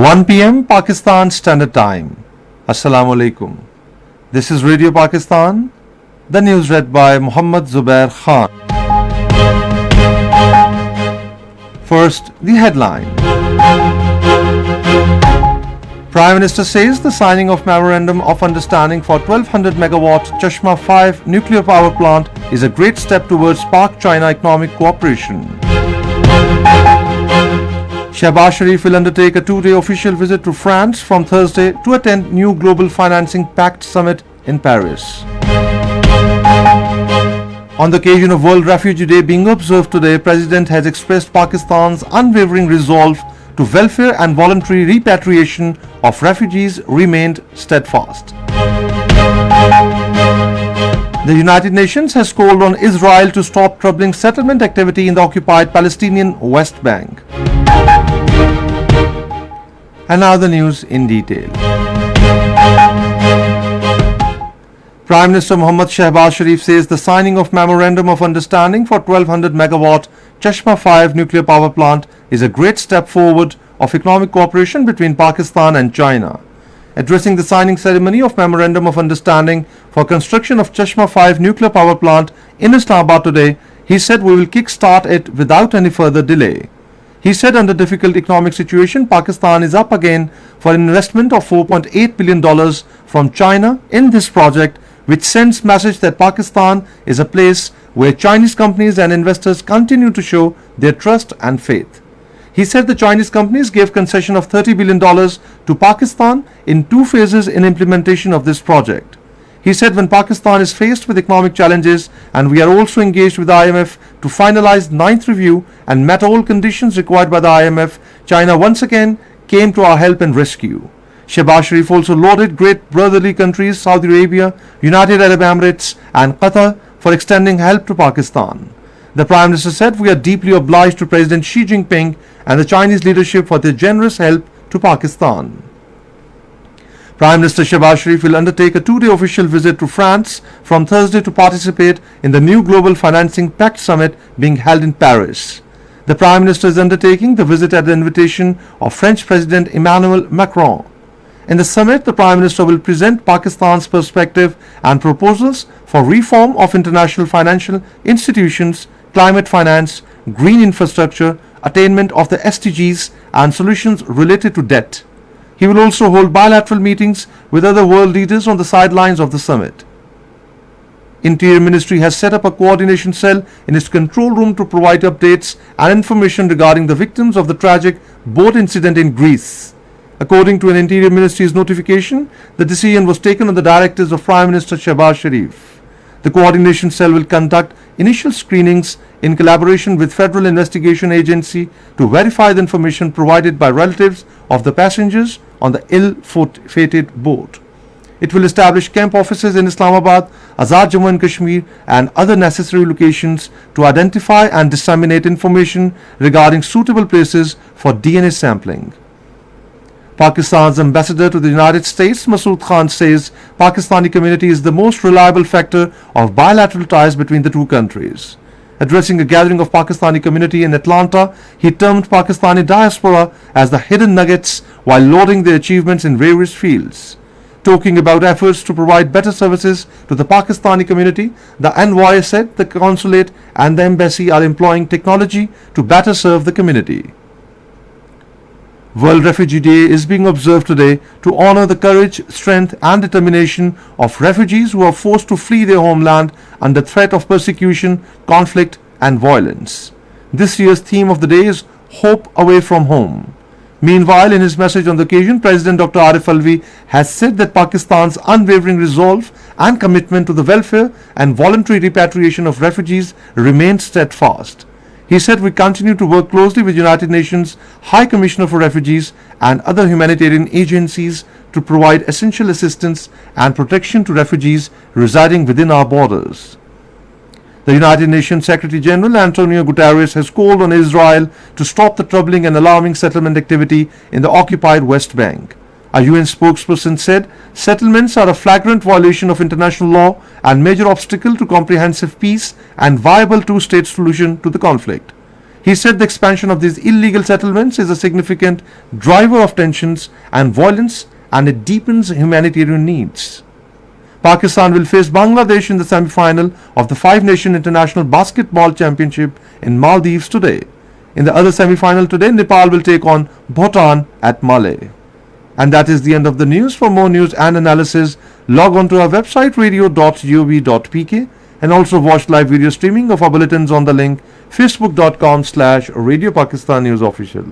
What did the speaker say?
1 p.m. Pakistan Standard Time. Assalamu alaikum. This is Radio Pakistan. The news read by Muhammad Zubair Khan. First, the headline. Prime Minister says the signing of Memorandum of Understanding for 1200 megawatt Chashma 5 nuclear power plant is a great step towards Pak-China economic cooperation. Shehbaz Sharif will undertake a two-day official visit to France from Thursday to attend new Global Financing Pact Summit in Paris. On the occasion of World Refugee Day being observed today, President has expressed Pakistan's unwavering resolve to welfare and voluntary repatriation of refugees remained steadfast. The United Nations has called on Israel to stop troubling settlement activity in the occupied Palestinian West Bank. And now the news in detail. Prime Minister Mohammad Shehbaz Sharif says the signing of Memorandum of Understanding for 1200 megawatt Chashma 5 nuclear power plant is a great step forward of economic cooperation between Pakistan and China. Addressing the signing ceremony of Memorandum of Understanding for construction of Chashma 5 nuclear power plant in Islamabad today, he said we will kick-start it without any further delay. He said under difficult economic situation, Pakistan is up again for an investment of $4.8 billion from China in this project, which sends message that Pakistan is a place where Chinese companies and investors continue to show their trust and faith. He said the Chinese companies gave concession of $30 billion to Pakistan in two phases in implementation of this project. He said when Pakistan is faced with economic challenges and we are also engaged with the IMF to finalize ninth review and met all conditions required by the IMF, China once again came to our help and rescue. Shehbaz Sharif also lauded great brotherly countries Saudi Arabia, United Arab Emirates and Qatar for extending help to Pakistan. The Prime Minister said we are deeply obliged to President Xi Jinping and the Chinese leadership for their generous help to Pakistan. Prime Minister Shehbaz Sharif will undertake a two-day official visit to France from Thursday to participate in the new Global Financing Pact Summit being held in Paris. The Prime Minister is undertaking the visit at the invitation of French President Emmanuel Macron. In the summit, the Prime Minister will present Pakistan's perspective and proposals for reform of international financial institutions, climate finance, green infrastructure, attainment of the SDGs and solutions related to debt. He will also hold bilateral meetings with other world leaders on the sidelines of the summit. Interior Ministry has set up a coordination cell in its control room to provide updates and information regarding the victims of the tragic boat incident in Greece. According to an Interior Ministry's notification, the decision was taken on the directives of Prime Minister Shehbaz Sharif. The coordination cell will conduct initial screenings in collaboration with Federal Investigation Agency to verify the information provided by relatives of the passengers on the ill-fated boat. It will establish camp offices in Islamabad, Azad Jammu and Kashmir and other necessary locations to identify and disseminate information regarding suitable places for DNA sampling. Pakistan's ambassador to the United States, Masood Khan, says Pakistani community is the most reliable factor of bilateral ties between the two countries. Addressing a gathering of Pakistani community in Atlanta, he termed Pakistani diaspora as the hidden nuggets while lauding their achievements in various fields. Talking about efforts to provide better services to the Pakistani community, the envoy said the consulate and the embassy are employing technology to better serve the community. World Refugee Day is being observed today to honor the courage, strength and determination of refugees who are forced to flee their homeland under threat of persecution, conflict and violence. This year's theme of the day is Hope Away from Home. Meanwhile, in his message on the occasion, President Dr. Arif Alvi has said that Pakistan's unwavering resolve and commitment to the welfare and voluntary repatriation of refugees remains steadfast. He said we continue to work closely with United Nations High Commissioner for Refugees and other humanitarian agencies to provide essential assistance and protection to refugees residing within our borders. The United Nations Secretary General Antonio Guterres has called on Israel to stop the troubling and alarming settlement activity in the occupied West Bank. A UN spokesperson said settlements are a flagrant violation of international law and major obstacle to comprehensive peace and viable two-state solution to the conflict. He said the expansion of these illegal settlements is a significant driver of tensions and violence, and it deepens humanitarian needs. Pakistan will face Bangladesh in the semi-final of the Five Nation International Basketball Championship in Maldives today. In the other semi-final today, Nepal will take on Bhutan at Malé. And that is the end of the news. For more news and analysis, log on to our website radio.gov.pk and also watch live video streaming of our bulletins on the link facebook.com/Radio Pakistan News Official.